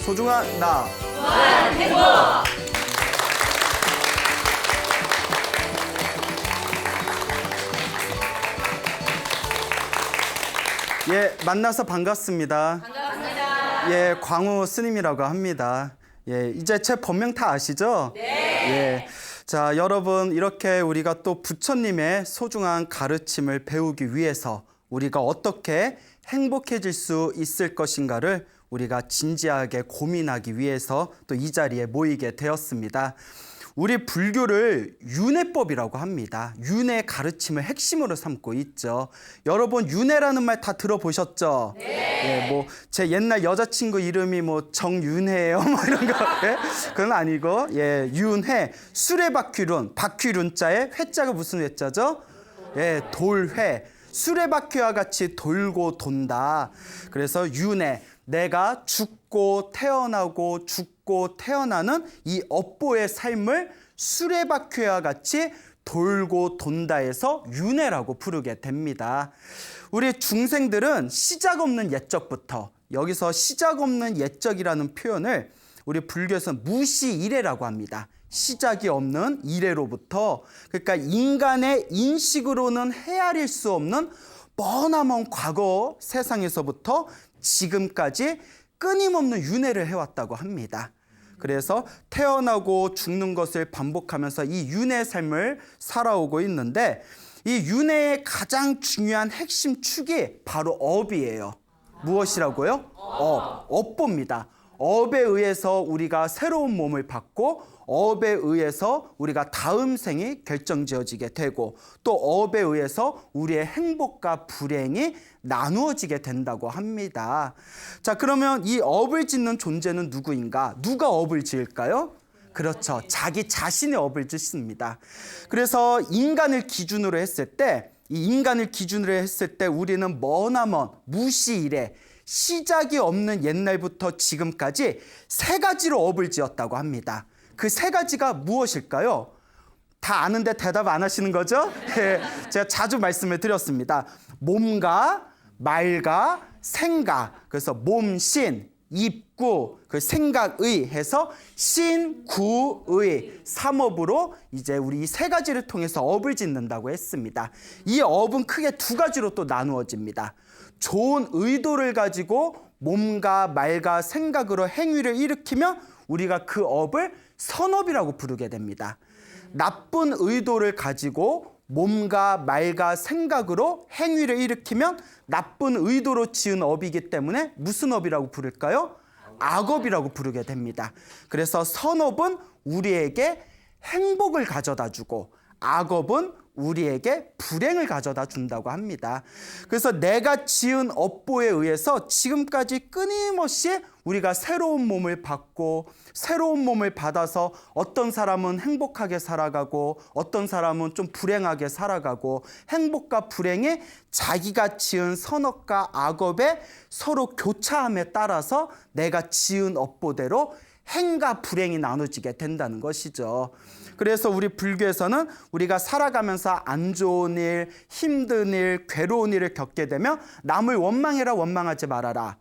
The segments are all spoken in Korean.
소중한 나. 무한 행복! 예, 만나서 반갑습니다. 반갑습니다. 예, 광우 스님이라고 합니다. 예, 이제 제 본명 다 아시죠? 네. 예. 자, 여러분, 이렇게 우리가 또 부처님의 소중한 가르침을 배우기 위해서 우리가 어떻게 행복해질 수 있을 것인가를 우리가 진지하게 고민하기 위해서 또 이 자리에 모이게 되었습니다. 우리 불교를 윤회법이라고 합니다. 윤회 가르침을 핵심으로 삼고 있죠. 여러분, 윤회라는 말 다 들어보셨죠? 네. 예, 뭐 제 옛날 여자친구 이름이 뭐 정윤회예요, 뭐 이런 거. 예? 그건 아니고, 예, 윤회, 수레바퀴룬, 바퀴룬자에 회자가 무슨 회자죠? 예, 돌회. 수레바퀴와 같이 돌고 돈다. 그래서 윤회, 내가 죽고 태어나고 죽고 태어나는 이 업보의 삶을 수레바퀴와 같이 돌고 돈다해서 윤회라고 부르게 됩니다. 우리 중생들은 시작 없는 옛적부터, 여기서 시작 없는 옛적이라는 표현을 우리 불교에서는 무시이래라고 합니다. 시작이 없는 이래로부터, 그러니까 인간의 인식으로는 헤아릴 수 없는 머나먼 과거 세상에서부터 지금까지 끊임없는 윤회를 해왔다고 합니다. 그래서 태어나고 죽는 것을 반복하면서 이 윤회의 삶을 살아오고 있는데, 이 윤회의 가장 중요한 핵심 축이 바로 업이에요. 무엇이라고요? 업보입니다. 업에 의해서 우리가 새로운 몸을 받고, 업에 의해서 우리가 다음 생이 결정지어지게 되고, 또 업에 의해서 우리의 행복과 불행이 나누어지게 된다고 합니다. 자, 그러면 이 업을 짓는 존재는 누구인가? 누가 업을 지을까요? 그렇죠. 자기 자신의 업을 짓습니다. 그래서 인간을 기준으로 했을 때, 이 인간을 기준으로 했을 때 우리는 머나먼 무시이래, 시작이 없는 옛날부터 지금까지 세 가지로 업을 지었다고 합니다. 그 세 가지가 무엇일까요? 다 아는데 대답 안 하시는 거죠? 예, 제가 자주 말씀을 드렸습니다. 몸과 말과 생각. 그래서 몸, 신, 입구, 그 생각의 해서 신구의 삼업으로 이제 우리 이 세 가지를 통해서 업을 짓는다고 했습니다. 이 업은 크게 두 가지로 또 나누어집니다. 좋은 의도를 가지고 몸과 말과 생각으로 행위를 일으키면 우리가 그 업을 선업이라고 부르게 됩니다. 나쁜 의도를 가지고 몸과 말과 생각으로 행위를 일으키면 나쁜 의도로 지은 업이기 때문에 무슨 업이라고 부를까요? 악업이라고 부르게 됩니다. 그래서 선업은 우리에게 행복을 가져다 주고, 악업은 우리에게 불행을 가져다 준다고 합니다. 그래서 내가 지은 업보에 의해서 지금까지 끊임없이 우리가 새로운 몸을 받고, 새로운 몸을 받아서 어떤 사람은 행복하게 살아가고 어떤 사람은 좀 불행하게 살아가고, 행복과 불행이 자기가 지은 선업과 악업의 서로 교차함에 따라서 내가 지은 업보대로 행과 불행이 나눠지게 된다는 것이죠. 그래서 우리 불교에서는 우리가 살아가면서 안 좋은 일, 힘든 일, 괴로운 일을 겪게 되면 남을 원망해라, 원망하지 말아라.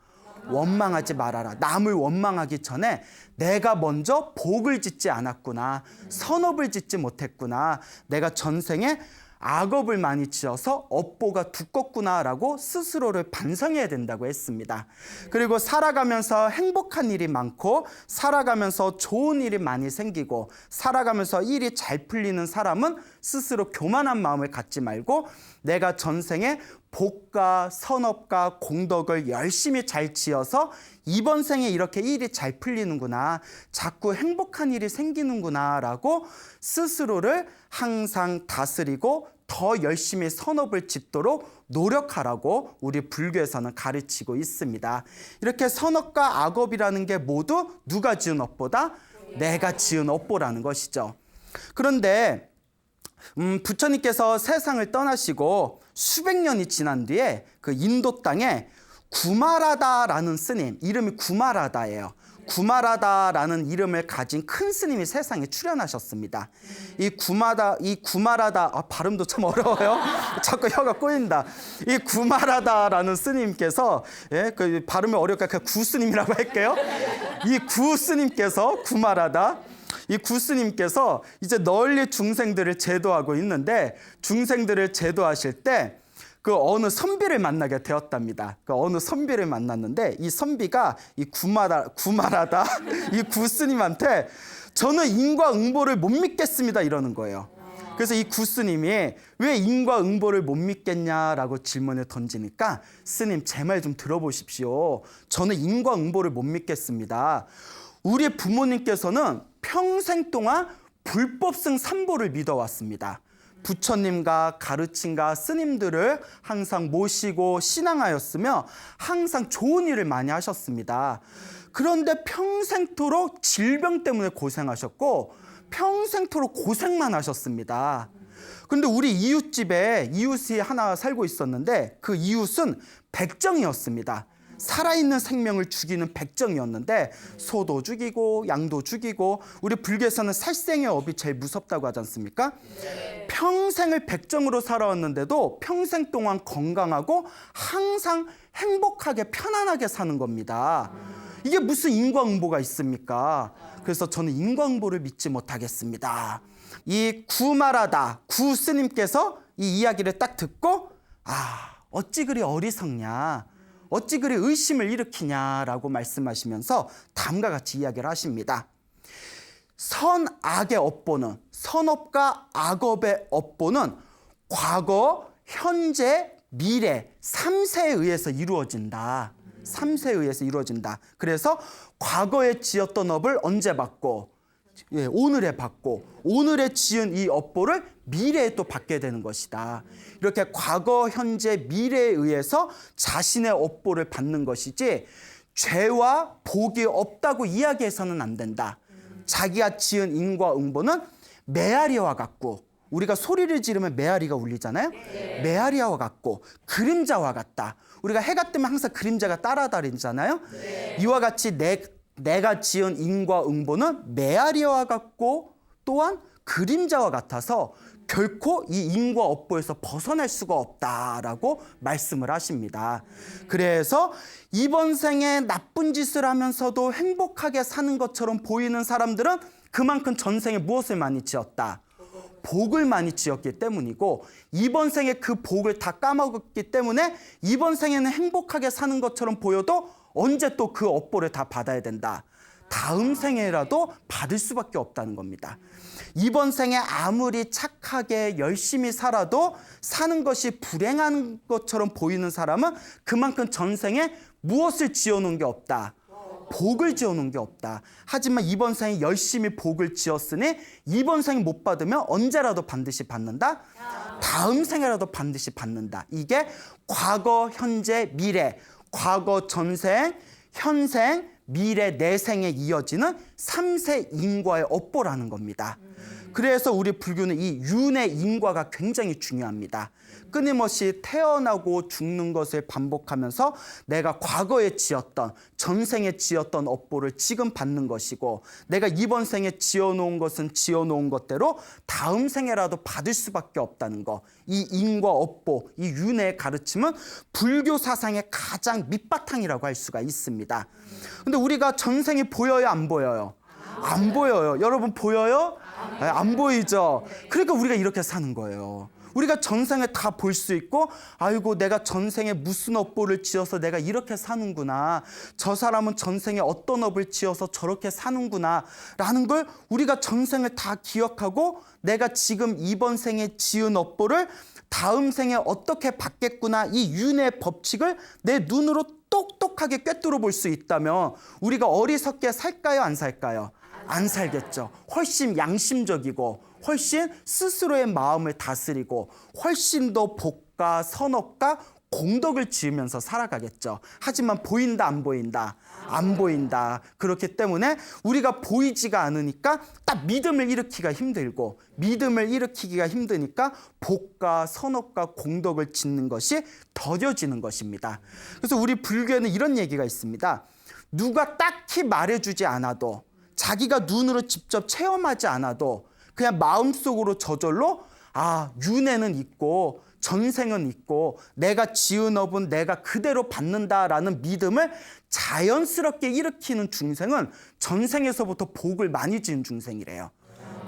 원망하지 말아라. 남을 원망하기 전에 내가 먼저 복을 짓지 않았구나, 선업을 짓지 못했구나, 내가 전생에 악업을 많이 지어서 업보가 두껍구나라고 스스로를 반성해야 된다고 했습니다. 그리고 살아가면서 행복한 일이 많고, 살아가면서 좋은 일이 많이 생기고, 살아가면서 일이 잘 풀리는 사람은 스스로 교만한 마음을 갖지 말고, 내가 전생에 복과 선업과 공덕을 열심히 잘 지어서 이번 생에 이렇게 일이 잘 풀리는구나, 자꾸 행복한 일이 생기는구나 라고 스스로를 항상 다스리고 더 열심히 선업을 짓도록 노력하라고 우리 불교에서는 가르치고 있습니다. 이렇게 선업과 악업이라는 게 모두 누가 지은 업보다? 내가 지은 업보라는 것이죠. 그런데 부처님께서 세상을 떠나시고 수백 년이 지난 뒤에 그 인도 땅에 구마라다라는 스님, 이름이 구마라다예요. 구마라다라는 이름을 가진 큰 스님이 세상에 출현하셨습니다. 이 구마라다, 발음도 참 어려워요. 자꾸 혀가 꼬인다. 이 구마라다라는 스님께서, 그 발음이 어려우니까 그냥 구스님이라고 할게요. 이 구스님께서, 구마라다, 이 구스님께서 이제 널리 중생들을 제도하고 있는데, 중생들을 제도하실 때 그 어느 선비를 만나게 되었답니다. 그 어느 선비를 만났는데, 이 선비가 이 구마라다 이 구스님한테 저는 인과응보를 못 믿겠습니다 이러는 거예요. 그래서 이 구스님이 왜 인과응보를 못 믿겠냐라고 질문을 던지니까, 스님 제 말 좀 들어보십시오. 저는 인과응보를 못 믿겠습니다. 우리 부모님께서는 평생 동안 불법승 삼보를 믿어왔습니다. 부처님과 가르침과 스님들을 항상 모시고 신앙하였으며 항상 좋은 일을 많이 하셨습니다. 그런데 평생토록 질병 때문에 고생하셨고 평생토록 고생만 하셨습니다. 그런데 우리 이웃집에 이웃이 하나 살고 있었는데, 그 이웃은 백정이었습니다. 살아있는 생명을 죽이는 백정이었는데, 소도 죽이고 양도 죽이고, 우리 불교에서는 살생의 업이 제일 무섭다고 하지 않습니까? 네. 평생을 백정으로 살아왔는데도 평생 동안 건강하고 항상 행복하게 편안하게 사는 겁니다. 이게 무슨 인과응보가 있습니까? 그래서 저는 인과응보를 믿지 못하겠습니다. 이 구마라다 구스님께서 이 이야기를 딱 듣고, 어찌 그리 어리석냐, 어찌 그리 의심을 일으키냐라고 말씀하시면서 다음과 같이 이야기를 하십니다. 선악의 업보는, 선업과 악업의 업보는 과거, 현재, 미래 3세에 의해서 이루어진다. 3세에 의해서 이루어진다. 그래서 과거에 지었던 업을 언제 받고, 오늘에 받고, 오늘에 지은 이 업보를 미래에 또 받게 되는 것이다. 이렇게 과거, 현재, 미래에 의해서 자신의 업보를 받는 것이지, 죄와 복이 없다고 이야기해서는 안 된다. 자기가 지은 인과응보는 메아리와 같고, 우리가 소리를 지르면 메아리가 울리잖아요. 메아리와 같고 그림자와 같다. 우리가 해가 뜨면 항상 그림자가 따라다니잖아요. 이와 같이 내가 지은 인과응보는 메아리와 같고 또한 그림자와 같아서 결코 이 인과업보에서 벗어날 수가 없다라고 말씀을 하십니다. 그래서 이번 생에 나쁜 짓을 하면서도 행복하게 사는 것처럼 보이는 사람들은 그만큼 전생에 무엇을 많이 지었다? 복을 많이 지었기 때문이고, 이번 생에 그 복을 다 까먹었기 때문에 이번 생에는 행복하게 사는 것처럼 보여도 언제 또 그 업보를 다 받아야 된다. 다음 생에라도 받을 수밖에 없다는 겁니다. 이번 생에 아무리 착하게 열심히 살아도 사는 것이 불행한 것처럼 보이는 사람은 그만큼 전생에 무엇을 지어놓은 게 없다. 복을 지어놓은 게 없다. 하지만 이번 생에 열심히 복을 지었으니 이번 생에 못 받으면 언제라도 반드시 받는다. 다음 생에라도 반드시 받는다. 이게 과거, 현재, 미래, 과거, 전생, 현생, 미래, 내생에 이어지는 3세 인과의 업보라는 겁니다. 그래서 우리 불교는 이 윤의 인과가 굉장히 중요합니다. 끊임없이 태어나고 죽는 것을 반복하면서 내가 과거에 지었던, 전생에 지었던 업보를 지금 받는 것이고, 내가 이번 생에 지어놓은 것은 지어놓은 것대로 다음 생에라도 받을 수밖에 없다는 거. 이 인과 업보, 이 윤의 가르침은 불교 사상의 가장 밑바탕이라고 할 수가 있습니다. 근데 우리가 전생이 보여요, 안 보여요? 안 보여요. 여러분 보여요? 안 보이죠? 그러니까 우리가 이렇게 사는 거예요. 우리가 전생에 다 볼 수 있고, 아이고 내가 전생에 무슨 업보를 지어서 내가 이렇게 사는구나, 저 사람은 전생에 어떤 업을 지어서 저렇게 사는구나 라는 걸 우리가 전생을 다 기억하고, 내가 지금 이번 생에 지은 업보를 다음 생에 어떻게 받겠구나, 이 윤의 법칙을 내 눈으로 똑똑하게 꿰뚫어 볼 수 있다면 우리가 어리석게 살까요, 안 살까요? 안 살겠죠. 훨씬 양심적이고 훨씬 스스로의 마음을 다스리고 훨씬 더 복과 선업과 공덕을 지으면서 살아가겠죠. 하지만 보인다, 안 보인다? 안 보인다. 그렇기 때문에 우리가 보이지가 않으니까 딱 믿음을 일으키기가 힘들고, 믿음을 일으키기가 힘드니까 복과 선업과 공덕을 짓는 것이 더뎌지는 것입니다. 그래서 우리 불교에는 이런 얘기가 있습니다. 누가 딱히 말해주지 않아도, 자기가 눈으로 직접 체험하지 않아도 그냥 마음속으로 저절로 윤회는 있고 전생은 있고 내가 지은 업은 내가 그대로 받는다라는 믿음을 자연스럽게 일으키는 중생은 전생에서부터 복을 많이 지은 중생이래요.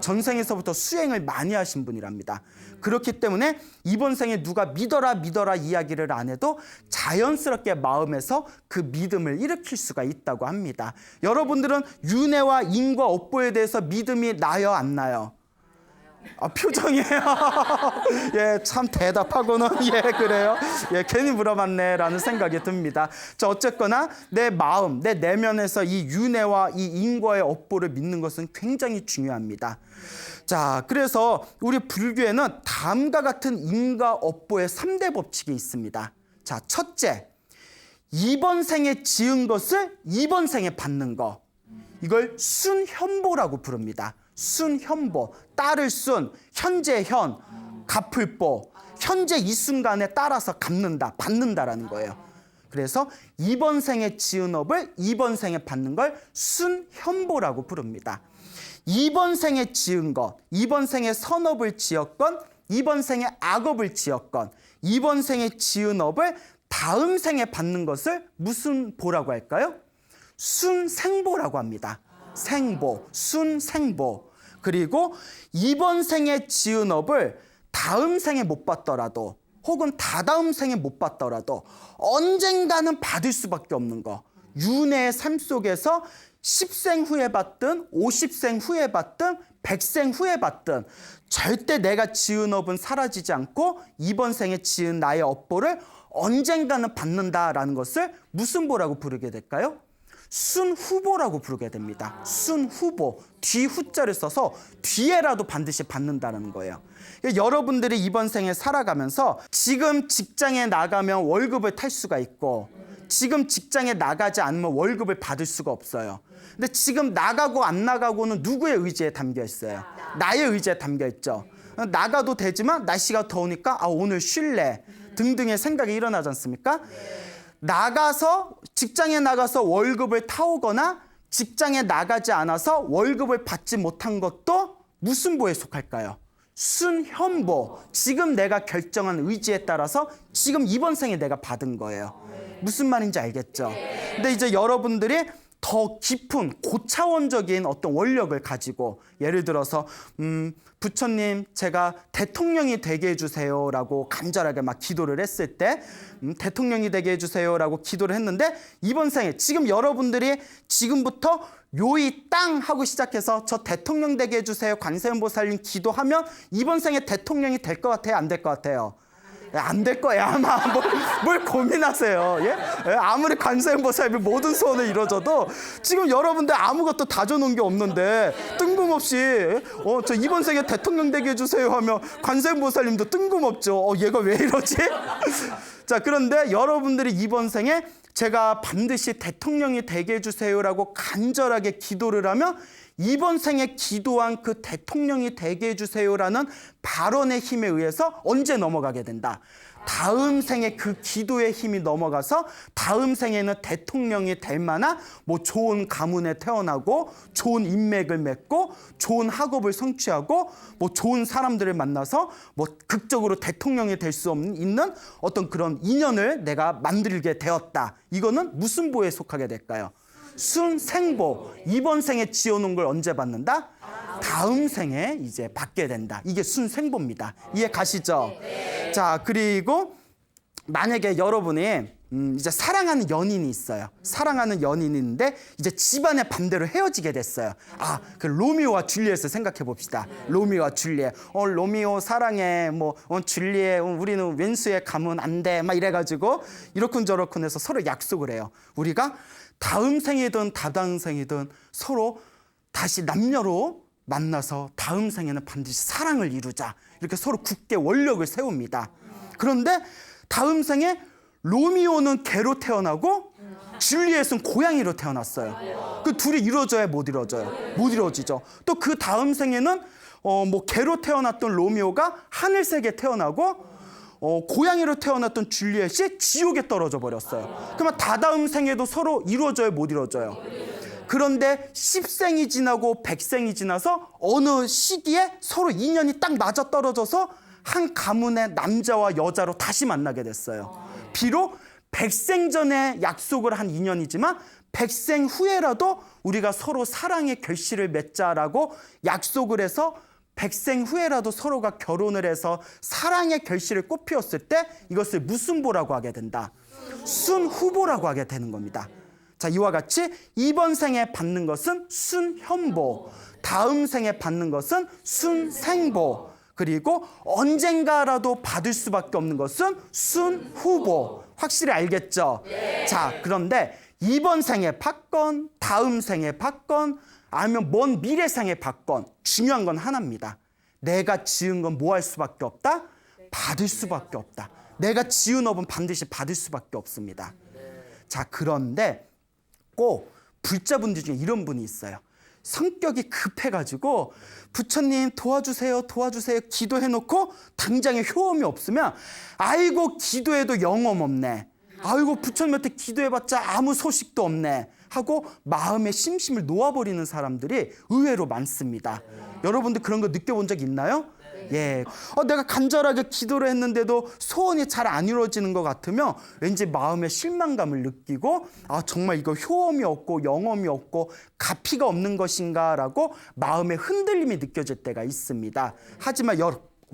전생에서부터 수행을 많이 하신 분이랍니다. 그렇기 때문에 이번 생에 누가 믿어라 이야기를 안 해도 자연스럽게 마음에서 그 믿음을 일으킬 수가 있다고 합니다. 여러분들은 윤회와 인과 업보에 대해서 믿음이 나요, 안 나요? 표정이에요. 예, 참 대답하고는 그래요. 괜히 물어봤네라는 생각이 듭니다. 자, 어쨌거나 내 마음, 내 내면에서 이 윤회와 이 인과의 업보를 믿는 것은 굉장히 중요합니다. 자, 그래서 우리 불교에는 다음과 같은 인과 업보의 3대 법칙이 있습니다. 자, 첫째, 이번 생에 지은 것을 이번 생에 받는 거. 이걸 순현보라고 부릅니다. 순현보, 따를 순, 현재 현, 갚을 보, 현재 이 순간에 따라서 갚는다, 받는다라는 거예요. 그래서 이번 생에 지은 업을 이번 생에 받는 걸 순현보라고 부릅니다. 이번 생에 지은 것, 이번 생에 선업을 지었건 이번 생에 악업을 지었건 이번 생에 지은 업을 다음 생에 받는 것을 무슨 보라고 할까요? 순생보라고 합니다. 생보, 순생보. 그리고 이번 생에 지은 업을 다음 생에 못 받더라도 혹은 다다음 생에 못 받더라도 언젠가는 받을 수밖에 없는 거. 윤회의 삶 속에서 10생 후에 받든 50생 후에 받든 100생 후에 받든 절대 내가 지은 업은 사라지지 않고 이번 생에 지은 나의 업보를 언젠가는 받는다라는 것을 무슨 보라고 부르게 될까요? 순후보라고 부르게 됩니다. 순후보, 뒤후자를 써서 뒤에라도 반드시 받는다는 거예요. 여러분들이 이번 생에 살아가면서 지금 직장에 나가면 월급을 탈 수가 있고 지금 직장에 나가지 않으면 월급을 받을 수가 없어요. 근데 지금 나가고 안 나가고는 누구의 의지에 담겨 있어요? 나의 의지에 담겨 있죠. 나가도 되지만 날씨가 더우니까 오늘 쉴래 등등의 생각이 일어나지 않습니까? 직장에 나가서 월급을 타오거나 직장에 나가지 않아서 월급을 받지 못한 것도 무슨 보에 속할까요? 순현보, 지금 내가 결정한 의지에 따라서 지금 이번 생에 내가 받은 거예요. 무슨 말인지 알겠죠? 근데 이제 여러분들이 더 깊은 고차원적인 어떤 원력을 가지고 예를 들어서 부처님 제가 대통령이 되게 해주세요라고 간절하게 막 기도를 했을 때 대통령이 되게 해주세요라고 기도를 했는데 이번 생에 지금 여러분들이 지금부터 요이 땅 하고 시작해서 저 대통령 되게 해주세요 관세음보살님 기도하면 이번 생에 대통령이 될 것 같아요? 안 될 것 같아요? 안 될 거야 아마. 뭘 고민하세요? 예? 아무리 관세음보살이 모든 소원을 이뤄줘도 지금 여러분들 아무것도 다져놓은 게 없는데 뜬금없이 저 이번 생에 대통령 되게 해주세요 하면 관세음보살님도 뜬금없죠. 얘가 왜 이러지? 자, 그런데 여러분들이 이번 생에 제가 반드시 대통령이 되게 해주세요라고 간절하게 기도를 하면 이번 생에 기도한 그 대통령이 되게 해주세요라는 발언의 힘에 의해서 언제 넘어가게 된다? 다음 생에 그 기도의 힘이 넘어가서 다음 생에는 대통령이 될 만한 좋은 가문에 태어나고 좋은 인맥을 맺고 좋은 학업을 성취하고 좋은 사람들을 만나서 극적으로 대통령이 될 수 있는 어떤 그런 인연을 내가 만들게 되었다. 이거는 무슨 보에 속하게 될까요? 순생보, 이번 생에 지어놓은 걸 언제 받는다? 다음 생에 이제 받게 된다. 이게 순생보입니다. 이해 가시죠? 자, 그리고 만약에 여러분이 이제 사랑하는 연인이 있어요. 사랑하는 연인이 있는데 이제 집안에 반대로 헤어지게 됐어요. 그 로미오와 줄리엣을 생각해 봅시다. 로미오와 줄리엣. 로미오 사랑해. 줄리엣 우리는 왼수에 가면 안 돼. 막 이래가지고 이러쿵저러쿵 해서 서로 약속을 해요. 우리가 다음 생이든 다다음 생이든 서로 다시 남녀로 만나서 다음 생에는 반드시 사랑을 이루자. 이렇게 서로 굳게 원력을 세웁니다. 그런데 다음 생에 로미오는 개로 태어나고 줄리엣은 고양이로 태어났어요. 그 둘이 이루어져야 못 이루어져요. 못 이루어지죠. 또 그 다음 생에는 개로 태어났던 로미오가 하늘색에 태어나고 고양이로 태어났던 줄리엣이 지옥에 떨어져 버렸어요. 그러면 다다음 생에도 서로 이루어져요, 못 이루어져요? 그런데 10생이 지나고 100생이 지나서 어느 시기에 서로 인연이 딱 맞아떨어져서 한 가문의 남자와 여자로 다시 만나게 됐어요. 비록 100생 전에 약속을 한 인연이지만 100생 후에라도 우리가 서로 사랑의 결실을 맺자라고 약속을 해서 100생 후에라도 서로가 결혼을 해서 사랑의 결실을 꽃피웠을 때 이것을 무슨 보라고 하게 된다? 순후보라고 하게 되는 겁니다. 자, 이와 같이 이번 생에 받는 것은 순현보, 다음 생에 받는 것은 순생보, 그리고 언젠가라도 받을 수밖에 없는 것은 순후보. 확실히 알겠죠? 자, 그런데 이번 생에 받건 다음 생에 받건 아니면 먼 미래 생에 받건 중요한 건 하나입니다. 내가 지은 건 뭐 할 수밖에 없다? 받을 수밖에 없다. 내가 지은 업은 반드시 받을 수밖에 없습니다. 자, 그런데 꼭 불자분들 중에 이런 분이 있어요. 성격이 급해가지고 부처님 도와주세요 도와주세요 기도해놓고 당장에 효험이 없으면 아이고 기도해도 영험 없네, 아이고 부처님한테 기도해봤자 아무 소식도 없네 하고 마음의 심심을 놓아버리는 사람들이 의외로 많습니다. 여러분들 그런 거 느껴본 적 있나요? 예, 내가 간절하게 기도를 했는데도 소원이 잘 안 이루어지는 것 같으면 왠지 마음의 실망감을 느끼고 정말 이거 효험이 없고 영험이 없고 가피가 없는 것인가라고 마음의 흔들림이 느껴질 때가 있습니다. 하지만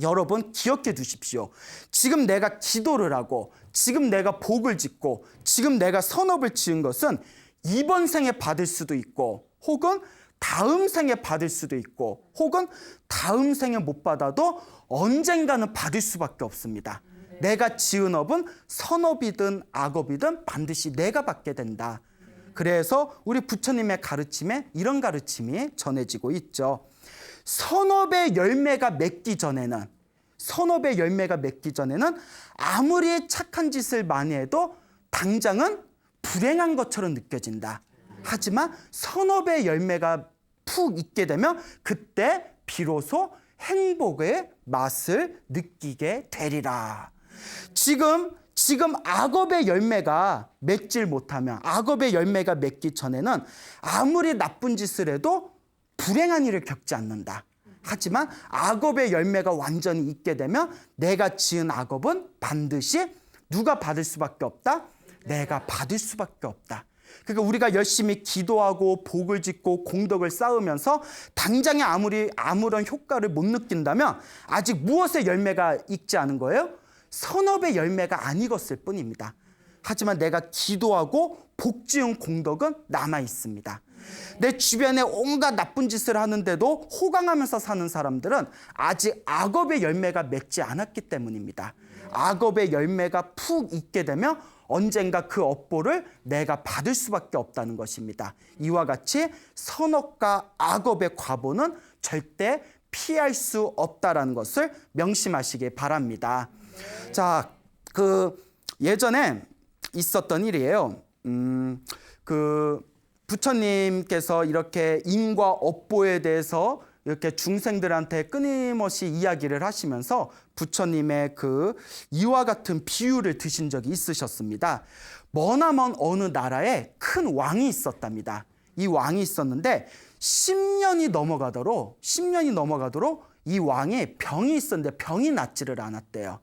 여러분 기억해 두십시오. 지금 내가 기도를 하고 지금 내가 복을 짓고 지금 내가 선업을 지은 것은 이번 생에 받을 수도 있고 혹은 다음 생에 받을 수도 있고 혹은 다음 생에 못 받아도 언젠가는 받을 수밖에 없습니다. 내가 지은 업은 선업이든 악업이든 반드시 내가 받게 된다. 그래서 우리 부처님의 가르침에 이런 가르침이 전해지고 있죠. 선업의 열매가 맺기 전에는 아무리 착한 짓을 많이 해도 당장은 불행한 것처럼 느껴진다. 하지만 선업의 열매가 푹 있게 되면 그때 비로소 행복의 맛을 느끼게 되리라. 지금 악업의 열매가 맺질 못하면, 악업의 열매가 맺기 전에는 아무리 나쁜 짓을 해도 불행한 일을 겪지 않는다. 하지만 악업의 열매가 완전히 있게 되면 내가 지은 악업은 반드시 누가 받을 수밖에 없다? 내가 받을 수밖에 없다. 그러니까 우리가 열심히 기도하고 복을 짓고 공덕을 쌓으면서 당장에 아무런 효과를 못 느낀다면 아직 무엇의 열매가 익지 않은 거예요? 선업의 열매가 안 익었을 뿐입니다. 하지만 내가 기도하고 복 지은 공덕은 남아 있습니다. 내 주변에 온갖 나쁜 짓을 하는데도 호강하면서 사는 사람들은 아직 악업의 열매가 맺지 않았기 때문입니다. 악업의 열매가 푹 익게 되면 언젠가 그 업보를 내가 받을 수밖에 없다는 것입니다. 이와 같이 선업과 악업의 과보는 절대 피할 수 없다라는 것을 명심하시기 바랍니다. 자, 예전에 있었던 일이에요. 부처님께서 이렇게 인과 업보에 대해서 이렇게 중생들한테 끊임없이 이야기를 하시면서 부처님의 이와 같은 비유를 드신 적이 있으셨습니다. 머나먼 어느 나라에 큰 왕이 있었답니다. 이 왕이 있었는데 10년이 넘어가도록 이 왕에 병이 있었는데 병이 낫지를 않았대요.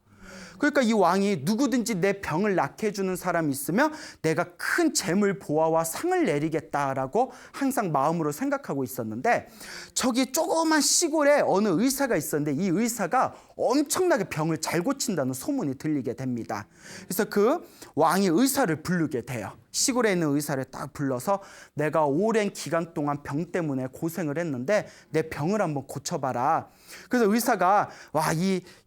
그러니까 이 왕이 누구든지 내 병을 낫게 해주는 사람이 있으면 내가 큰 재물 보화와 상을 내리겠다라고 항상 마음으로 생각하고 있었는데 저기 조그만 시골에 어느 의사가 있었는데 이 의사가 엄청나게 병을 잘 고친다는 소문이 들리게 됩니다. 그래서 그 왕이 의사를 부르게 돼요. 시골에 있는 의사를 딱 불러서 내가 오랜 기간 동안 병 때문에 고생을 했는데 내 병을 한번 고쳐봐라. 그래서 의사가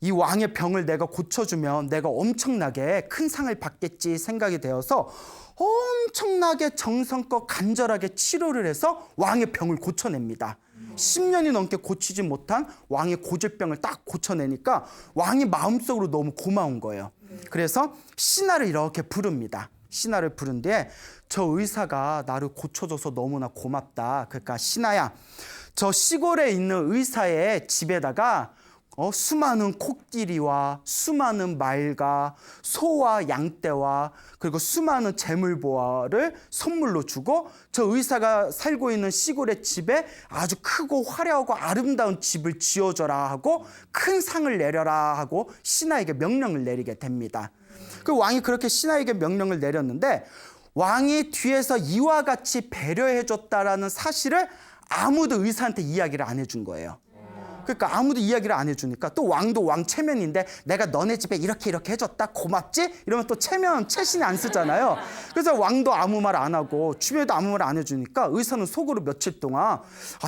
이 왕의 병을 내가 고쳐주면 내가 엄청나게 큰 상을 받겠지 생각이 되어서 엄청나게 정성껏 간절하게 치료를 해서 왕의 병을 고쳐냅니다. 10년이 넘게 고치지 못한 왕의 고질병을 딱 고쳐내니까 왕이 마음속으로 너무 고마운 거예요. 그래서 신하를 이렇게 부릅니다. 신하를 부른 뒤에 저 의사가 나를 고쳐줘서 너무나 고맙다. 그러니까 신하야, 저 시골에 있는 의사의 집에다가 수많은 코끼리와 수많은 말과 소와 양떼와 그리고 수많은 재물보화를 선물로 주고 저 의사가 살고 있는 시골의 집에 아주 크고 화려하고 아름다운 집을 지어줘라 하고 큰 상을 내려라 하고 신하에게 명령을 내리게 됩니다. 그 왕이 그렇게 신하에게 명령을 내렸는데 왕이 뒤에서 이와 같이 배려해줬다라는 사실을 아무도 의사한테 이야기를 안 해준 거예요. 그러니까 아무도 이야기를 안 해주니까 또 왕도 왕 체면인데 내가 너네 집에 이렇게 해줬다 고맙지? 이러면 또 체면 체신이 안 쓰잖아요. 그래서 왕도 아무 말 안 하고 주변에도 아무 말 안 해주니까 의사는 속으로 며칠 동안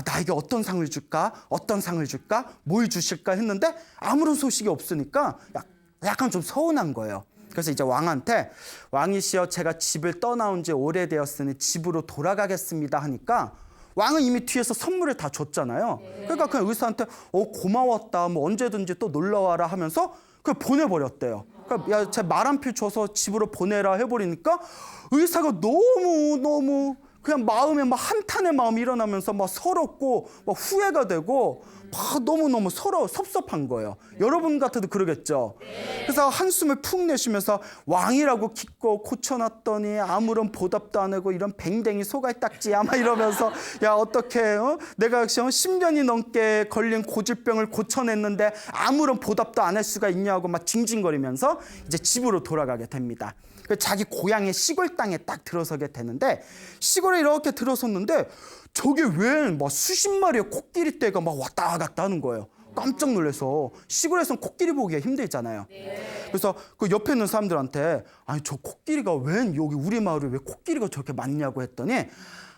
나에게 어떤 상을 줄까? 어떤 상을 줄까? 뭘 주실까? 했는데 아무런 소식이 없으니까 약간 좀 서운한 거예요. 그래서 이제 왕한테 왕이시여 제가 집을 떠나온 지 오래되었으니 집으로 돌아가겠습니다 하니까 왕은 이미 뒤에서 선물을 다 줬잖아요. 그러니까 그냥 의사한테 고마웠다 뭐 언제든지 또 놀러와라 하면서 그냥 보내버렸대요. 그러니까 제 말 한 필 줘서 집으로 보내라 해버리니까 의사가 너무 그냥 마음에 막 한탄의 마음이 일어나면서 막 서럽고 막 후회가 되고 막 너무너무 섭섭한 거예요. 여러분 같아도 그러겠죠. 그래서 한숨을 푹 내쉬면서 왕이라고 기껏 고쳐놨더니 아무런 보답도 안 하고 이런 뱅댕이 소갈딱지야 막 이러면서 야 어떻게 내가 10년이 넘게 걸린 고질병을 고쳐냈는데 아무런 보답도 안 할 수가 있냐고 막 징징거리면서 이제 집으로 돌아가게 됩니다. 자기 고향의 시골 땅에 딱 들어서게 되는데 시골에 이렇게 들어섰는데 저게 웬 막 수십 마리의 코끼리 떼가 막 왔다 갔다 하는 거예요. 깜짝 놀라서 시골에선 코끼리 보기가 힘들잖아요. 그래서 그 옆에 있는 사람들한테 아니 저 코끼리가 웬 여기 우리 마을에 왜 코끼리가 저렇게 많냐고 했더니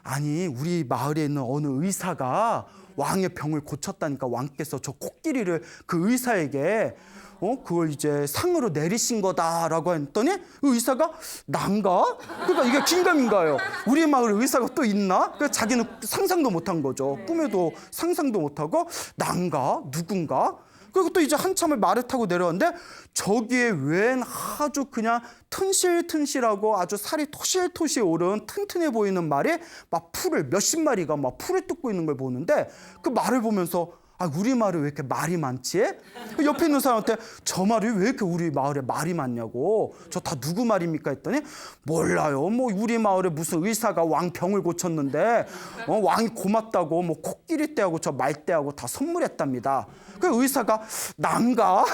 아니 우리 마을에 있는 어느 의사가 왕의 병을 고쳤다니까 왕께서 저 코끼리를 그 의사에게 그걸 이제 상으로 내리신 거다라고 했더니 의사가 난가? 그러니까 이게 긴가민가예요. 우리 마을에 의사가 또 있나? 그러니까 자기는 상상도 못한 거죠. 꿈에도 상상도 못하고 난가? 누군가? 그리고 또 이제 한참을 말을 타고 내려왔는데 저기에 웬 아주 그냥 튼실튼실하고 아주 살이 토실토실 오른 튼튼해 보이는 말이 막 풀을 몇십 마리가 막 풀을 뜯고 있는 걸 보는데 그 말을 보면서 우리 마을에 왜 이렇게 말이 많지? 옆에 있는 사람한테 저 말이 왜 이렇게 우리 마을에 말이 많냐고 저 다 누구 말입니까? 했더니 몰라요. 뭐 우리 마을에 무슨 의사가 왕 병을 고쳤는데 왕이 고맙다고 뭐 코끼리 떼하고 저 말떼하고 다 선물했답니다. 그 의사가 난가?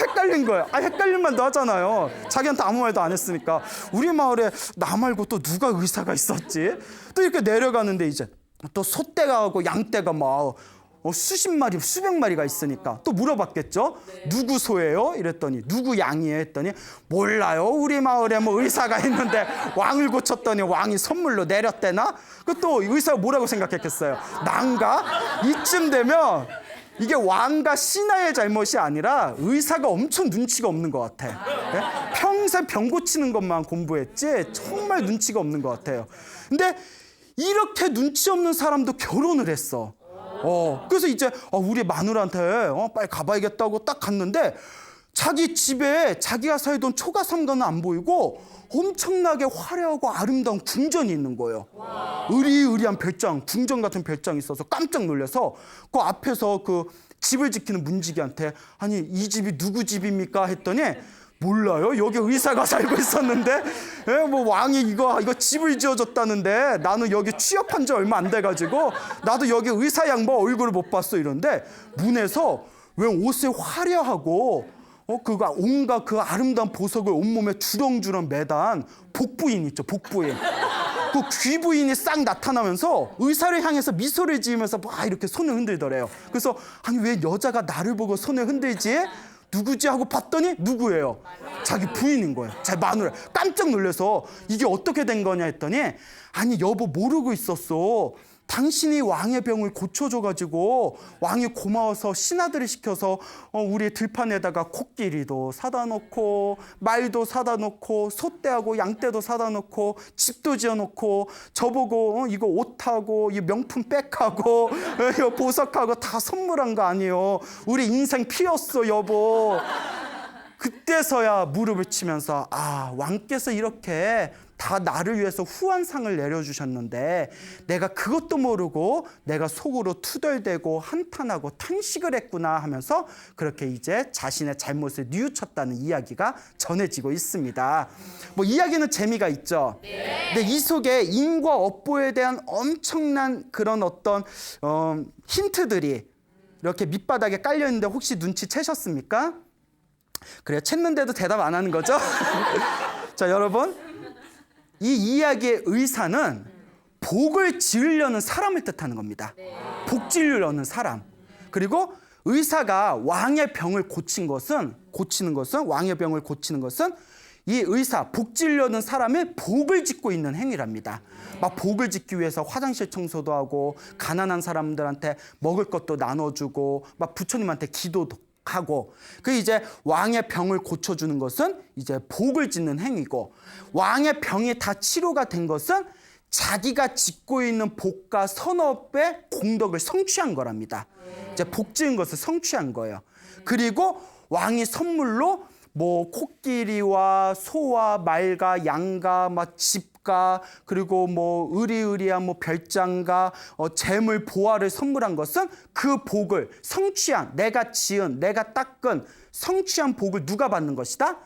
헷갈린 거예요. 헷갈릴 만도 하잖아요. 자기한테 아무 말도 안 했으니까 우리 마을에 나 말고 또 누가 의사가 있었지? 또 이렇게 내려가는데 이제 또 소떼하고 양떼가 막 수십 마리, 수백 마리가 있으니까 또 물어봤겠죠? 누구 소예요? 이랬더니 누구 양이에요? 했더니 몰라요. 우리 마을에 뭐 의사가 있는데 왕을 고쳤더니 왕이 선물로 내렸대나? 그 또 의사가 뭐라고 생각했겠어요? 난가? 이쯤 되면 이게 왕과 신하의 잘못이 아니라 의사가 엄청 눈치가 없는 것 같아. 네? 평생 병 고치는 것만 공부했지 정말 눈치가 없는 것 같아요. 근데 이렇게 눈치 없는 사람도 결혼을 했어. 그래서 이제 우리 마누라한테 빨리 가봐야겠다고 딱 갔는데 자기 집에 자기가 살던 초가삼가는 안 보이고 엄청나게 화려하고 아름다운 궁전이 있는 거예요. 으리으리한 별장, 궁전 같은 별장이 있어서 깜짝 놀라서 그 앞에서 그 집을 지키는 문지기한테 아니 이 집이 누구 집입니까? 했더니 몰라요. 여기 의사가 살고 있었는데 뭐 왕이 이거 집을 지어줬다는데 나는 여기 취업한 지 얼마 안 돼가지고 나도 여기 의사 양반 얼굴을 못 봤어 이런데 문에서 왜 옷을 화려하고 그가 온갖 그 아름다운 보석을 온몸에 주렁주렁 매단 복부인 있죠. 복부인. 그 귀부인이 싹 나타나면서 의사를 향해서 미소를 지으면서 막 이렇게 손을 흔들더래요. 그래서 아니 왜 여자가 나를 보고 손을 흔들지? 누구지 하고 봤더니 누구예요? 자기 부인인 거예요. 자기 마누라. 깜짝 놀라서 이게 어떻게 된 거냐 했더니 아니 여보 모르고 있었어. 당신이 왕의 병을 고쳐줘가지고 왕이 고마워서 신하들을 시켜서 우리 들판에다가 코끼리도 사다 놓고 말도 사다 놓고 소떼하고 양떼도 사다 놓고 집도 지어놓고 저보고 이거 옷하고 이 명품 백하고 이거 보석하고 다 선물한 거 아니에요. 우리 인생 피었어 여보. 그때서야 무릎을 치면서 왕께서 이렇게 다 나를 위해서 후한상을 내려주셨는데 내가 그것도 모르고 내가 속으로 투덜대고 한탄하고 탄식을 했구나 하면서 그렇게 이제 자신의 잘못을 뉘우쳤다는 이야기가 전해지고 있습니다. 뭐 이야기는 재미가 있죠. 근데 이 속에 인과 업보에 대한 엄청난 그런 어떤 힌트들이 이렇게 밑바닥에 깔려있는데 혹시 눈치채셨습니까? 그래요. 챘는데도 대답 안 하는 거죠? 자, 여러분. 이 이야기의 의사는 복을 지으려는 사람을 뜻하는 겁니다. 복 지으려는 사람. 그리고 의사가 왕의 병을 고치는 것은 이 의사, 복 지으려는 사람의 복을 짓고 있는 행위랍니다. 막 복을 짓기 위해서 화장실 청소도 하고 가난한 사람들한테 먹을 것도 나눠주고 막 부처님한테 기도도 하고 그 이제 왕의 병을 고쳐주는 것은 이제 복을 짓는 행위고 왕의 병이 다 치료가 된 것은 자기가 짓고 있는 복과 선업의 공덕을 성취한 거랍니다. 이제 복 지은 것을 성취한 거예요. 그리고 왕이 선물로 뭐 코끼리와 소와 말과 양과 막 집과 그리고 뭐 의리의리한 뭐 별장과 재물 보화를 선물한 것은 그 복을 성취한 내가 지은 내가 닦은 성취한 복을 누가 받는 것이다?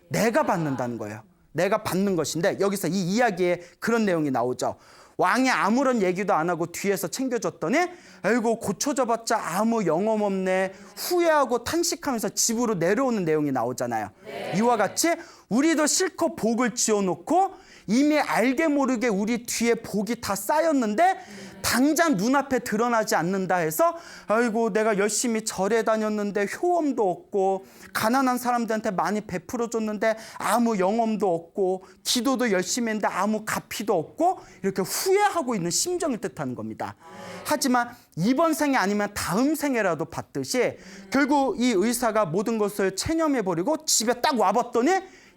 내가 받는다는 거예요. 내가 받는 것인데 여기서 이 이야기에 그런 내용이 나오죠. 왕이 아무런 얘기도 안 하고 뒤에서 챙겨줬더니 아이고 고쳐져봤자 아무 영험 없네 후회하고 탄식하면서 집으로 내려오는 내용이 나오잖아요. 이와 같이 우리도 실컷 복을 지어놓고 이미 알게 모르게 우리 뒤에 복이 다 쌓였는데 당장 눈앞에 드러나지 않는다 해서 아이고 내가 열심히 절에 다녔는데 효험도 없고 가난한 사람들한테 많이 베풀어줬는데 아무 영험도 없고 기도도 열심히 했는데 아무 갚이도 없고 이렇게 후회하고 있는 심정을 뜻하는 겁니다. 하지만 이번 생에 아니면 다음 생에라도 받듯이 결국 이 의사가 모든 것을 체념해버리고 집에 딱 와봤더니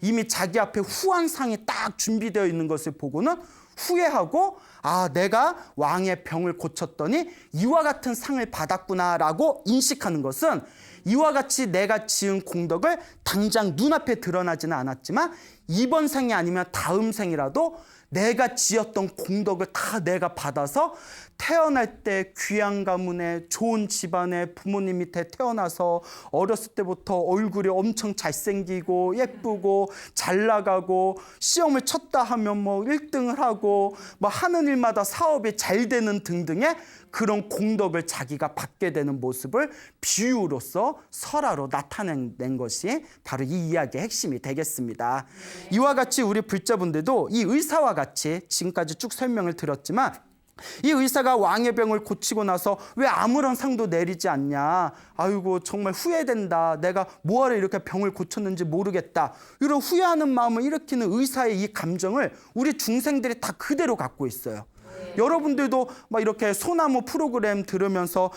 이미 자기 앞에 후한상이 딱 준비되어 있는 것을 보고는 후회하고 아 내가 왕의 병을 고쳤더니 이와 같은 상을 받았구나라고 인식하는 것은 이와 같이 내가 지은 공덕을 당장 눈앞에 드러나지는 않았지만 이번 생이 아니면 다음 생이라도 내가 지었던 공덕을 다 내가 받아서 태어날 때 귀한 가문에 좋은 집안에 부모님 밑에 태어나서 어렸을 때부터 얼굴이 엄청 잘생기고 예쁘고 잘 나가고 시험을 쳤다 하면 뭐 1등을 하고 뭐 하는 일마다 사업이 잘 되는 등등의 그런 공덕을 자기가 받게 되는 모습을 비유로서 설화로 나타낸 것이 바로 이 이야기의 핵심이 되겠습니다. 이와 같이 우리 불자분들도 이 의사와 같이 지금까지 쭉 설명을 들었지만 이 의사가 왕의 병을 고치고 나서 왜 아무런 상도 내리지 않냐 아이고 정말 후회된다 내가 뭐하러 이렇게 병을 고쳤는지 모르겠다 이런 후회하는 마음을 일으키는 의사의 이 감정을 우리 중생들이 다 그대로 갖고 있어요. 여러분들도 막 이렇게 소나무 프로그램 들으면서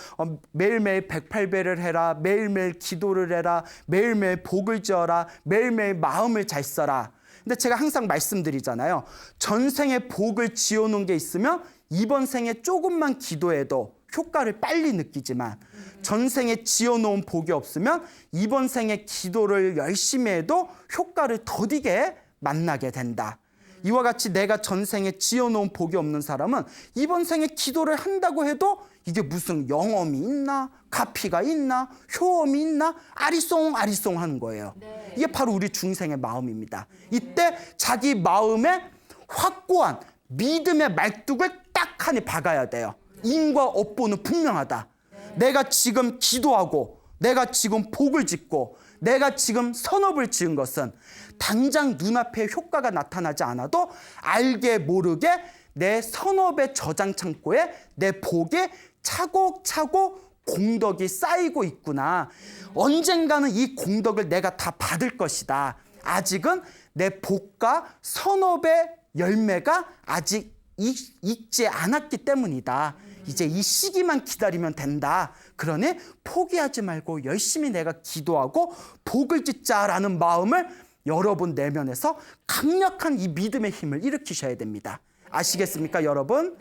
매일매일 108배를 해라 매일매일 기도를 해라 매일매일 복을 지어라 매일매일 마음을 잘 써라. 근데 제가 항상 말씀드리잖아요. 전생에 복을 지어놓은 게 있으면 이번 생에 조금만 기도해도 효과를 빨리 느끼지만 전생에 지어놓은 복이 없으면 이번 생에 기도를 열심히 해도 효과를 더디게 만나게 된다. 이와 같이 내가 전생에 지어놓은 복이 없는 사람은 이번 생에 기도를 한다고 해도 이게 무슨 영험이 있나 가피가 있나 효험이 있나 아리송 하는 거예요. 이게 바로 우리 중생의 마음입니다. 이때 자기 마음에 확고한 믿음의 말뚝을 딱 하니 박아야 돼요. 인과 업보는 분명하다. 내가 지금 기도하고 내가 지금 복을 짓고 내가 지금 선업을 지은 것은 당장 눈앞에 효과가 나타나지 않아도 알게 모르게 내 선업의 저장 창고에 내 복이 차곡차곡 공덕이 쌓이고 있구나. 언젠가는 이 공덕을 내가 다 받을 것이다. 아직은 내 복과 선업의 열매가 아직 익지 않았기 때문이다. 이제 이 시기만 기다리면 된다. 그러니 포기하지 말고 열심히 내가 기도하고 복을 짓자라는 마음을 여러분 내면에서 강력한 이 믿음의 힘을 일으키셔야 됩니다. 아시겠습니까, 여러분?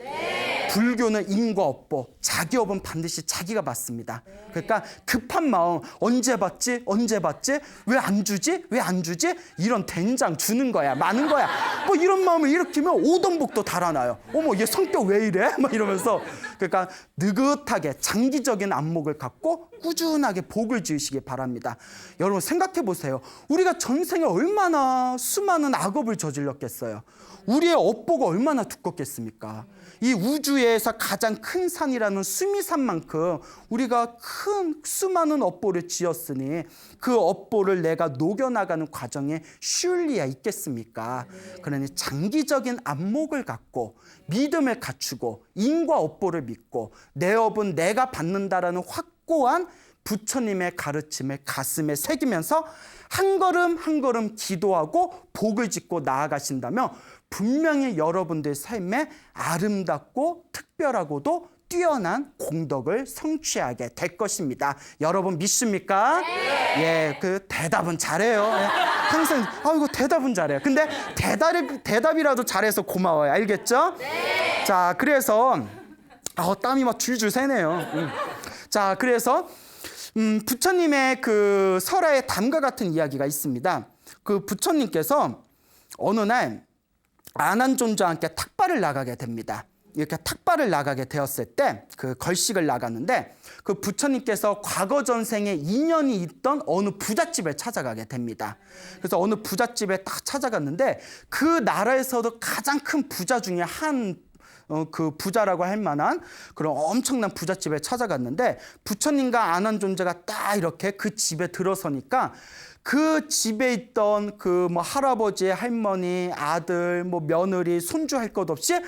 불교는 인과 업보, 자기 업은 반드시 자기가 받습니다. 그러니까 급한 마음, 언제 받지? 언제 받지? 왜 안 주지? 왜 안 주지? 이런 된장 주는 거야, 많은 거야. 뭐 이런 마음을 일으키면 오동복도 달아나요. 어머, 얘 성격 왜 이래? 막 이러면서. 그러니까 느긋하게 장기적인 안목을 갖고 꾸준하게 복을 지으시기 바랍니다. 여러분 생각해 보세요. 우리가 전생에 얼마나 수많은 악업을 저질렀겠어요. 우리의 업보가 얼마나 두껍겠습니까? 이 우주에서 가장 큰 산이라는 수미산만큼 우리가 큰 수많은 업보를 지었으니 그 업보를 내가 녹여나가는 과정에 쉬울 리야 있겠습니까? 그러니 장기적인 안목을 갖고 믿음을 갖추고 인과 업보를 믿고 내 업은 내가 받는다라는 확고한 부처님의 가르침을 가슴에 새기면서 한 걸음 한 걸음 기도하고 복을 짓고 나아가신다면 분명히 여러분들 삶에 아름답고 특별하고도 뛰어난 공덕을 성취하게 될 것입니다. 여러분 믿습니까? 네. 예, 그 대답은 잘해요. 예. 항상 이거 대답은 잘해요. 근데 대답이라도 잘해서 고마워요. 알겠죠? 네. 자, 그래서 땀이 막 줄줄 새네요. 자, 그래서 부처님의 그 설화에 다음과 같은 이야기가 있습니다. 그 부처님께서 어느 날 아난존자와 함께 탁발을 나가게 됩니다. 이렇게 탁발을 나가게 되었을 때 그 걸식을 나갔는데 그 부처님께서 과거 전생에 인연이 있던 어느 부잣집을 찾아가게 됩니다. 그래서 어느 부잣집에 딱 찾아갔는데 그 나라에서도 가장 큰 부자 중에 그 부자라고 할 만한 그런 엄청난 부잣집에 찾아갔는데 부처님과 아난존자가 딱 이렇게 그 집에 들어서니까 그 집에 있던 그 뭐 할아버지, 할머니, 아들, 뭐 며느리, 손주 할 것 없이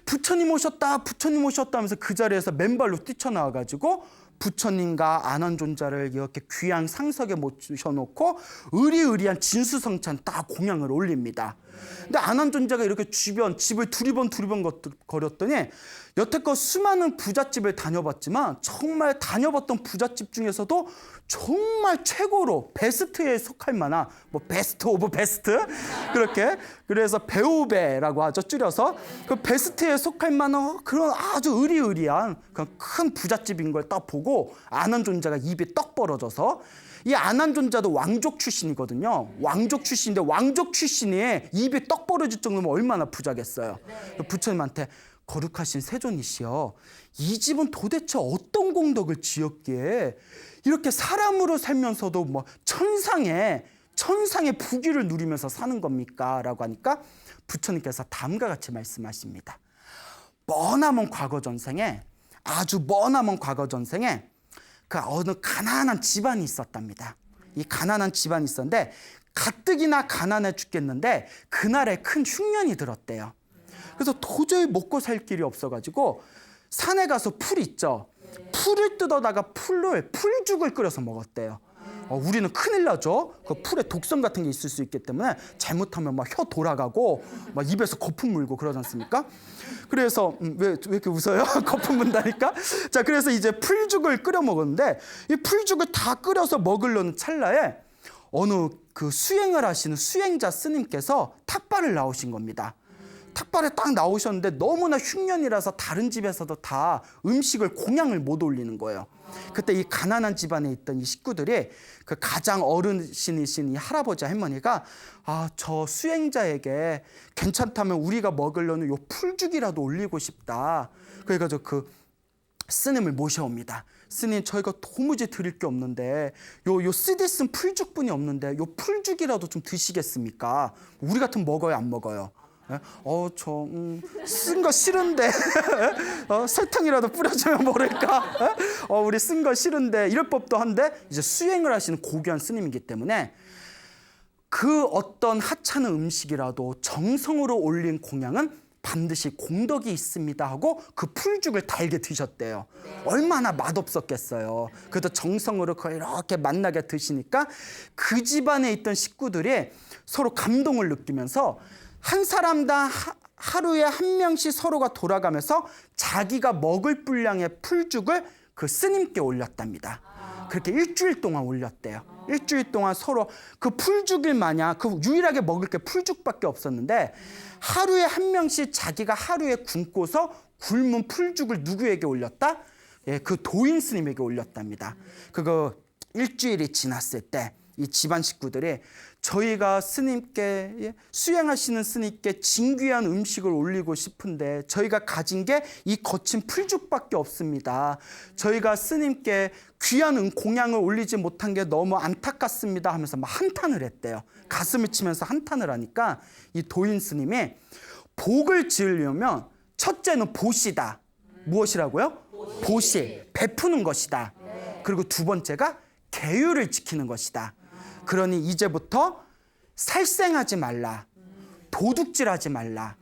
부처님 오셨다, 부처님 오셨다 하면서 그 자리에서 맨발로 뛰쳐나와가지고 부처님과 아난존자를 이렇게 귀한 상석에 모셔놓고 의리의리한 진수성찬 딱 공양을 올립니다. 근데 아난존자가 이렇게 주변 집을 두리번 거렸더니 여태껏 수많은 부잣집을 다녀봤지만 정말 다녀봤던 부잣집 중에서도 정말 최고로 베스트에 속할 만한 뭐 베스트 오브 베스트 그렇게 그래서 배우배라고 하죠, 줄여서 그 베스트에 속할 만한 그런 아주 의리의리한 그런 큰 부잣집인 걸 딱 보고 아난존자가 입이 떡 벌어져서 이 아난존자도 왕족 출신이거든요. 왕족 출신인데 왕족 출신이 입이 떡 벌어질 정도면 얼마나 부자겠어요. 부처님한테 거룩하신 세존이시여, 이 집은 도대체 어떤 공덕을 지었기에 이렇게 사람으로 살면서도 뭐 천상의 부귀를 누리면서 사는 겁니까? 라고 하니까 부처님께서 다음과 같이 말씀하십니다. 아주 머나먼 과거 전생에 그 어느 가난한 집안이 있었답니다. 이 가난한 집안이 있었는데 가뜩이나 가난해 죽겠는데 그날에 큰 흉년이 들었대요. 그래서 도저히 먹고 살 길이 없어가지고 산에 가서 풀 있죠. 풀을 뜯어다가 풀죽을 끓여서 먹었대요. 우리는 큰일 나죠. 그 풀에 독성 같은 게 있을 수 있기 때문에 잘못하면 막 혀 돌아가고 막 입에서 거품 물고 그러지 않습니까? 그래서 왜 이렇게 웃어요? 거품 문다니까? 자, 그래서 이제 풀죽을 끓여 먹었는데 이 풀죽을 다 끓여서 먹으려는 찰나에 어느 그 수행을 하시는 수행자 스님께서 탁발을 나오신 겁니다. 탁발에 딱 나오셨는데 너무나 흉년이라서 다른 집에서도 다 음식을 공양을 못 올리는 거예요. 그때 이 가난한 집안에 있던 이 식구들이 그 가장 어르신이신 이 할아버지 할머니가 저 수행자에게 괜찮다면 우리가 먹으려는 요 풀죽이라도 올리고 싶다. 그래가지고 그 스님을 모셔옵니다. 스님, 저희가 도무지 드릴 게 없는데 요 쓰디쓴 풀죽뿐이 없는데 요 풀죽이라도 좀 드시겠습니까? 우리 같으면 먹어요, 안 먹어요? 쓴 거 싫은데 설탕이라도 뿌려주면 모를까? 우리 쓴 거 싫은데 이럴 법도 한데 이제 수행을 하시는 고귀한 스님이기 때문에 그 어떤 하찮은 음식이라도 정성으로 올린 공양은 반드시 공덕이 있습니다 하고 그 풀죽을 달게 드셨대요. 얼마나 맛없었겠어요. 그래도 정성으로 그걸 이렇게 맛나게 드시니까 그 집안에 있던 식구들이 서로 감동을 느끼면서 한 사람당 하루에 한 명씩 서로가 돌아가면서 자기가 먹을 분량의 풀죽을 그 스님께 올렸답니다. 그렇게 일주일 동안 올렸대요. 일주일 동안 서로 그 풀죽일 마냥 그 유일하게 먹을 게 풀죽밖에 없었는데 하루에 한 명씩 자기가 하루에 굶고서 굶은 풀죽을 누구에게 올렸다? 예, 그 도인 스님에게 올렸답니다. 그거 일주일이 지났을 때 이 집안 식구들이 저희가 스님께 수행하시는 스님께 진귀한 음식을 올리고 싶은데 저희가 가진 게 이 거친 풀죽밖에 없습니다. 저희가 스님께 귀한 공양을 올리지 못한 게 너무 안타깝습니다 하면서 막 한탄을 했대요. 가슴을 치면서 한탄을 하니까 이 도인 스님이 복을 지으려면 첫째는 보시다. 무엇이라고요? 보시, 베푸는 것이다. 그리고 두 번째가 계율을 지키는 것이다. 그러니 이제부터 살생하지 말라, 도둑질하지 말라,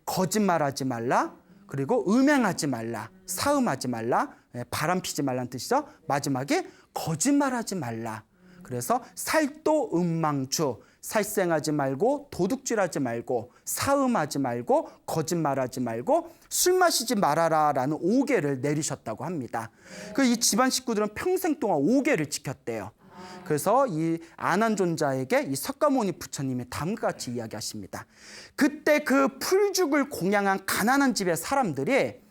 거짓말하지 말라, 그리고 음행하지 말라, 사음하지 말라, 바람피지 말라는 뜻이죠. 마지막에 거짓말하지 말라. 그래서 살도 음망주, 살생하지 말고 도둑질하지 말고 사음하지 말고 거짓말하지 말고 술 마시지 말아라라는 5계를 내리셨다고 합니다. 그 이 집안 식구들은 평생 동안 5계를 지켰대요. 그래서 이 안한존자에게 이 석가모니 부처님이 다음과 같이 이야기하십니다. 그때 그 풀죽을 공양한 가난한 집의 사람들이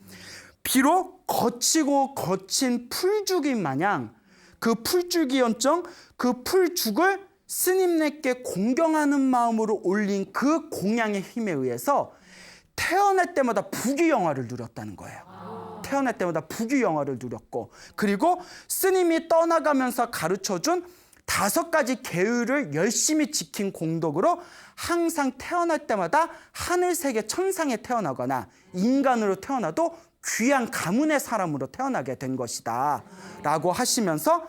비록 거치고 거친 풀죽인 마냥 그 풀죽이언정 그 풀죽을 스님네께 공경하는 마음으로 올린 그 공양의 힘에 의해서 태어날 때마다 부귀영화를 누렸다는 거예요. 태어날 때마다 부귀영화를 누렸고, 그리고 스님이 떠나가면서 가르쳐준 5가지 계율을 열심히 지킨 공덕으로 항상 태어날 때마다 하늘세계 천상에 태어나거나 인간으로 태어나도 귀한 가문의 사람으로 태어나게 된 것이다 라고 하시면서,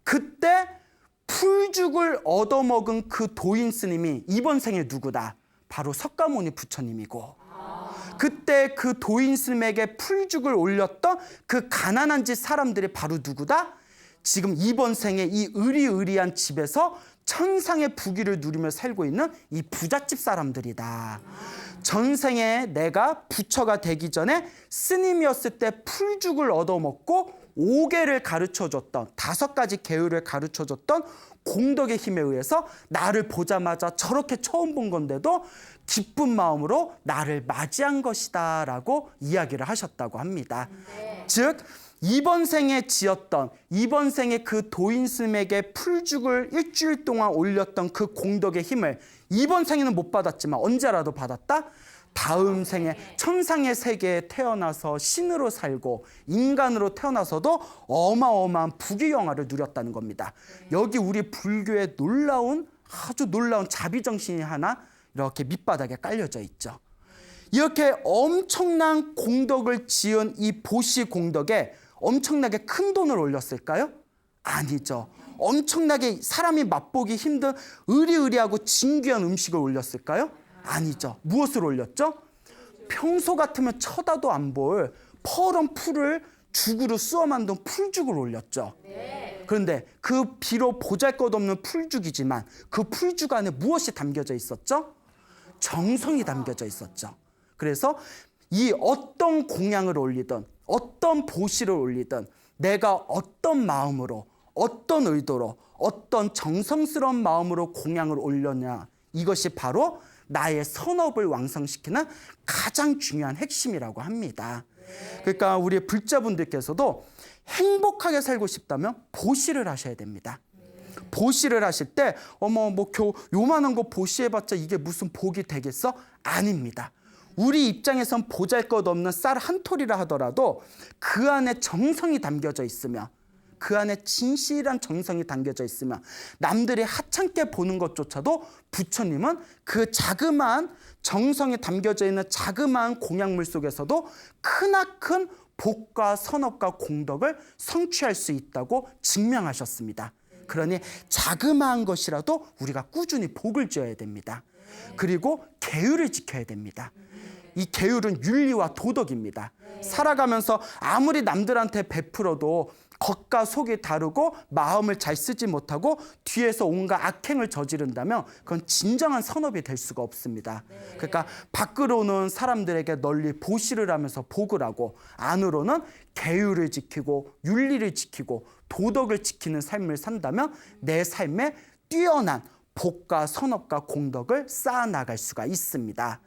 그때 풀죽을 얻어먹은 그 도인 스님이 이번 생에 누구다? 바로 석가모니 부처님이고, 그때 그 도인 스님에게 풀죽을 올렸던 그 가난한 집 사람들이 바로 누구다? 지금 이번 생에 이 의리의리한 집에서 천상의 부귀를 누리며 살고 있는 이 부잣집 사람들이다. 전생에 내가 부처가 되기 전에 스님이었을 때 풀죽을 얻어먹고 5계를 가르쳐줬던 5가지 계율을 가르쳐줬던 공덕의 힘에 의해서 나를 보자마자 저렇게 처음 본 건데도 기쁜 마음으로 나를 맞이한 것이다 라고 이야기를 하셨다고 합니다. 즉 이번 생에 지었던, 이번 생에 그 도인 스님에게 풀죽을 일주일 동안 올렸던 그 공덕의 힘을 이번 생에는 못 받았지만 언제라도 받았다? 다음 생에 천상의 세계에 태어나서 신으로 살고 인간으로 태어나서도 어마어마한 부귀영화를 누렸다는 겁니다. 여기 우리 불교의 아주 놀라운 자비정신이 하나 이렇게 밑바닥에 깔려져 있죠. 이렇게 엄청난 공덕을 지은 이 보시 공덕에 엄청나게 큰 돈을 올렸을까요? 아니죠. 엄청나게 사람이 맛보기 힘든 의리의리하고 진귀한 음식을 올렸을까요? 아니죠. 무엇을 올렸죠? 평소 같으면 쳐다도 안 볼 퍼런 풀을 죽으로 쑤어 만든 풀죽을 올렸죠. 그런데 그 비록 보잘것없는 풀죽이지만 그 풀죽 안에 무엇이 담겨져 있었죠? 정성이 담겨져 있었죠. 그래서 이 어떤 공양을 올리든 어떤 보시를 올리든 내가 어떤 마음으로, 어떤 의도로, 어떤 정성스러운 마음으로 공양을 올렸냐, 이것이 바로 나의 선업을 왕성시키는 가장 중요한 핵심이라고 합니다. 그러니까 우리 불자분들께서도 행복하게 살고 싶다면 보시를 하셔야 됩니다. 보시를 하실 때 요만한 거 보시해봤자 이게 무슨 복이 되겠어? 아닙니다. 우리 입장에선 보잘것없는 쌀 한 톨이라 하더라도 그 안에 정성이 담겨져 있으면, 그 안에 진실한 정성이 담겨져 있으면 남들이 하찮게 보는 것조차도 부처님은 그 자그마한 정성이 담겨져 있는 자그마한 공양물 속에서도 크나큰 복과 선업과 공덕을 성취할 수 있다고 증명하셨습니다. 그러니 자그마한 것이라도 우리가 꾸준히 복을 지어야 됩니다. 그리고 계율을 지켜야 됩니다. 이 계율은 윤리와 도덕입니다. 살아가면서 아무리 남들한테 베풀어도 겉과 속이 다르고 마음을 잘 쓰지 못하고 뒤에서 온갖 악행을 저지른다면 그건 진정한 선업이 될 수가 없습니다. 그러니까 밖으로는 사람들에게 널리 보시를 하면서 복을 하고 안으로는 계율을 지키고 윤리를 지키고 도덕을 지키는 삶을 산다면 내 삶에 뛰어난 복과 선업과 공덕을 쌓아나갈 수가 있습니다.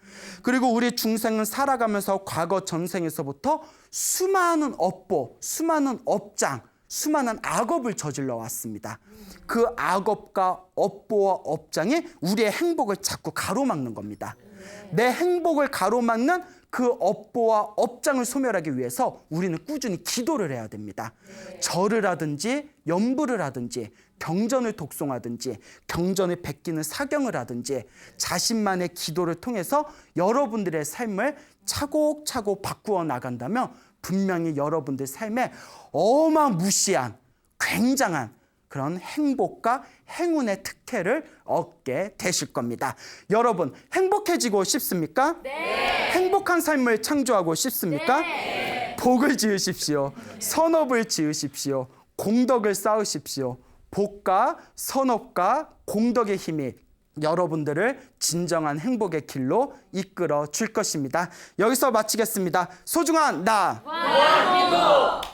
그리고 우리 중생은 살아가면서 과거 전생에서부터 수많은 업보, 수많은 업장, 수많은 악업을 저질러 왔습니다. 그 악업과 업보와 업장이 우리의 행복을 자꾸 가로막는 겁니다. 내 행복을 가로막는 그 업보와 업장을 소멸하기 위해서 우리는 꾸준히 기도를 해야 됩니다. 절을 하든지 염불을 하든지 경전을 독송하든지 경전을 베끼는 사경을 하든지 자신만의 기도를 통해서 여러분들의 삶을 차곡차곡 바꾸어 나간다면 분명히 여러분들 삶에 어마무시한 굉장한 그런 행복과 행운의 특혜를 얻게 되실 겁니다. 여러분 행복해지고 싶습니까? 네. 행복한 삶을 창조하고 싶습니까? 네. 복을 지으십시오. 선업을 지으십시오. 공덕을 쌓으십시오. 복과 선업과 공덕의 힘이 여러분들을 진정한 행복의 길로 이끌어 줄 것입니다. 여기서 마치겠습니다. 소중한 나. 대한민국